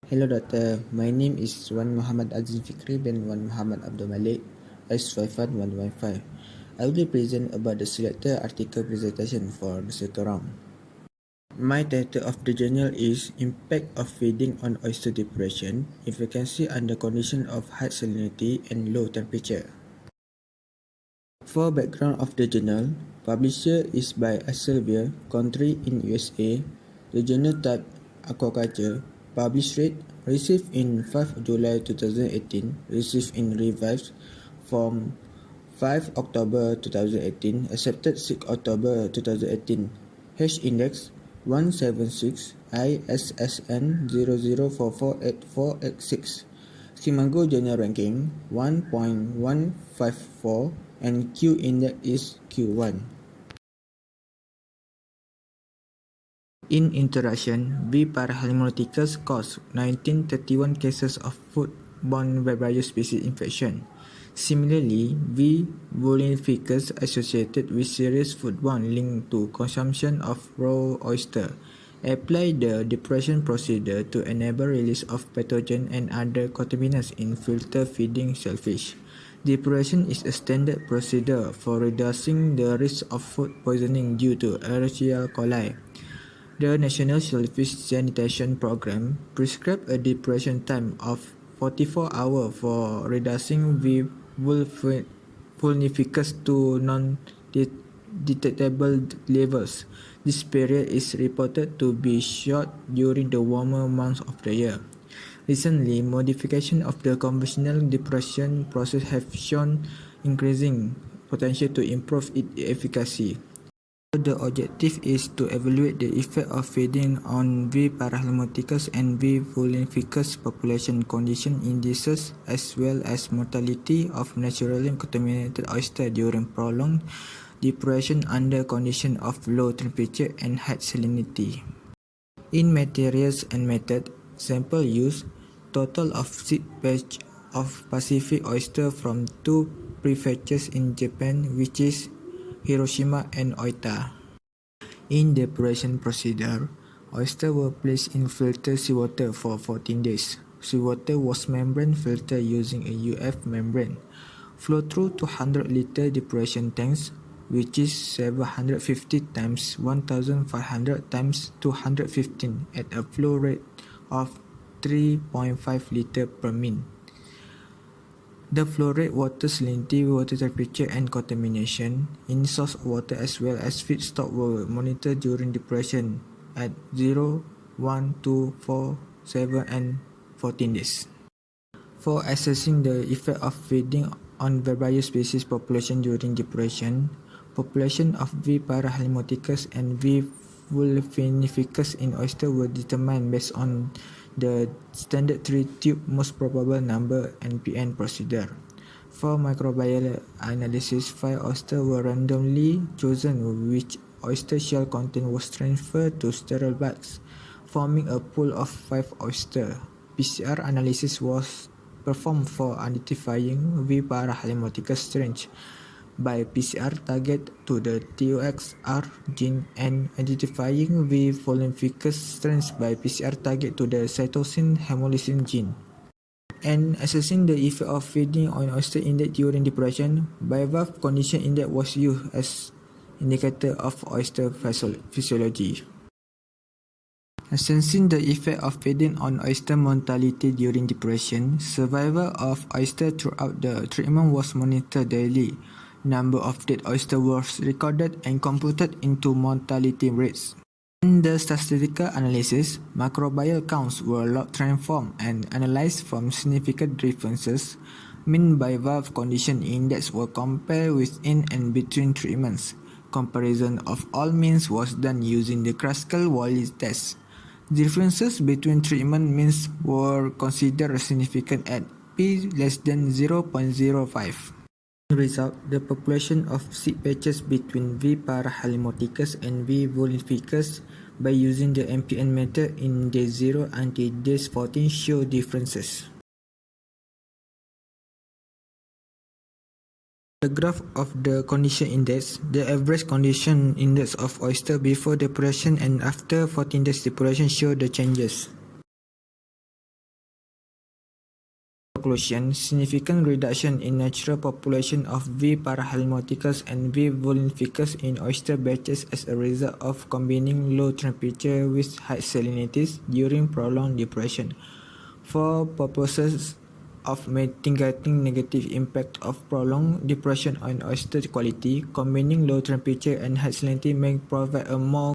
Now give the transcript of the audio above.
Hello doctor, my name is Wan Muhammad Azim Fikri bin Wan Muhammad Abdul Malik, S51115. I will be present about the selected article presentation for the second round. My title of the journal is Impact of Feeding on Oyster Depression, Efficacy under Condition of High Salinity and Low Temperature. For background of the journal, publisher is by Elsevier, country in USA. The journal type Aquaculture. Publish rate received in 5 July 2018, received in Revives from 5 October 2018, accepted 6 October 2018. H index 176, ISSN 00448486. Skimago Journal Ranking 1.154 and Q index is Q1. In introduction, V. parahelminthecus caused 1931 cases of food-borne Vibrio species infection. Similarly, V. vulnificus associated with serious foodborne linked to consumption of raw oyster. Apply the depression procedure to enable release of pathogen and other contaminants in filter-feeding shellfish. Depression is a standard procedure for reducing the risk of food poisoning due to Escherichia coli. The National Shellfish Sanitation Program prescribed a depression time of 44 hours for reducing V. vulnificus to non-detectable levels. This period is reported to be short during the warmer months of the year. Recently, modification of the conventional depression process have shown increasing potential to improve its efficacy. The objective is to evaluate the effect of feeding on V. parahelminthecus and V. vulnificus population condition indices as well as mortality of naturally contaminated oyster during prolonged depression under condition of low temperature and high salinity. In materials and method, sample use, total of seed batch of Pacific oyster from 2 prefectures in Japan, which is Hiroshima and Oita. In the depression procedure, oysters were placed in filtered seawater for 14 days. Seawater was membrane filtered using a UF membrane. Flow through 200-liter depression tanks, which is 750 times 1500 times 215 at a flow rate of 3.5 liter per min. The flow rate, water salinity, water temperature, and contamination in source water as well as feedstock were monitored during depression at 0, 1, 2, 4, 7, and 14 days. For assessing the effect of feeding on Vibrio species population during depression, population of V. parahelminthecus and V. vulnificus in oyster were determined based on the standard 3-tube most probable number NPN procedure. For microbial analysis, 5 oysters were randomly chosen, which oyster shell content was transferred to sterile bags, forming a pool of 5 oysters. PCR analysis was performed for identifying V. parahelminthecus strains by PCR target to the TOXR gene and identifying V. vulnificus strains by PCR target to the cytosine hemolysin gene. And assessing the effect of feeding on oyster index during depression, bivalve condition index was used as indicator of oyster physiology. Assessing the effect of feeding on oyster mortality during depression, survival of oyster throughout the treatment was monitored daily. Number of dead oysters was recorded and computed into mortality rates. In the statistical analysis, microbial counts were log transformed and analyzed from significant differences. Mean bivalve condition index were compared within and between treatments. Comparison of all means was done using the Kruskal-Wallis test. Differences between treatment means were considered significant at p less than 0.05. Result, the population of seed batches between V. parahelminthecus and V. vulnificus by using the MPN method in day 0 until day 14 show differences. The graph of the condition index, the average condition index of oyster before depression and after 14 days depression show the changes. Conclusion, significant reduction in natural population of V. parahelmoticus and V. vulnificus in oyster batches as a result of combining low temperature with high salinities during prolonged depression. For purposes of mitigating negative impact of prolonged depression on oyster quality, combining low temperature and high salinity may provide a more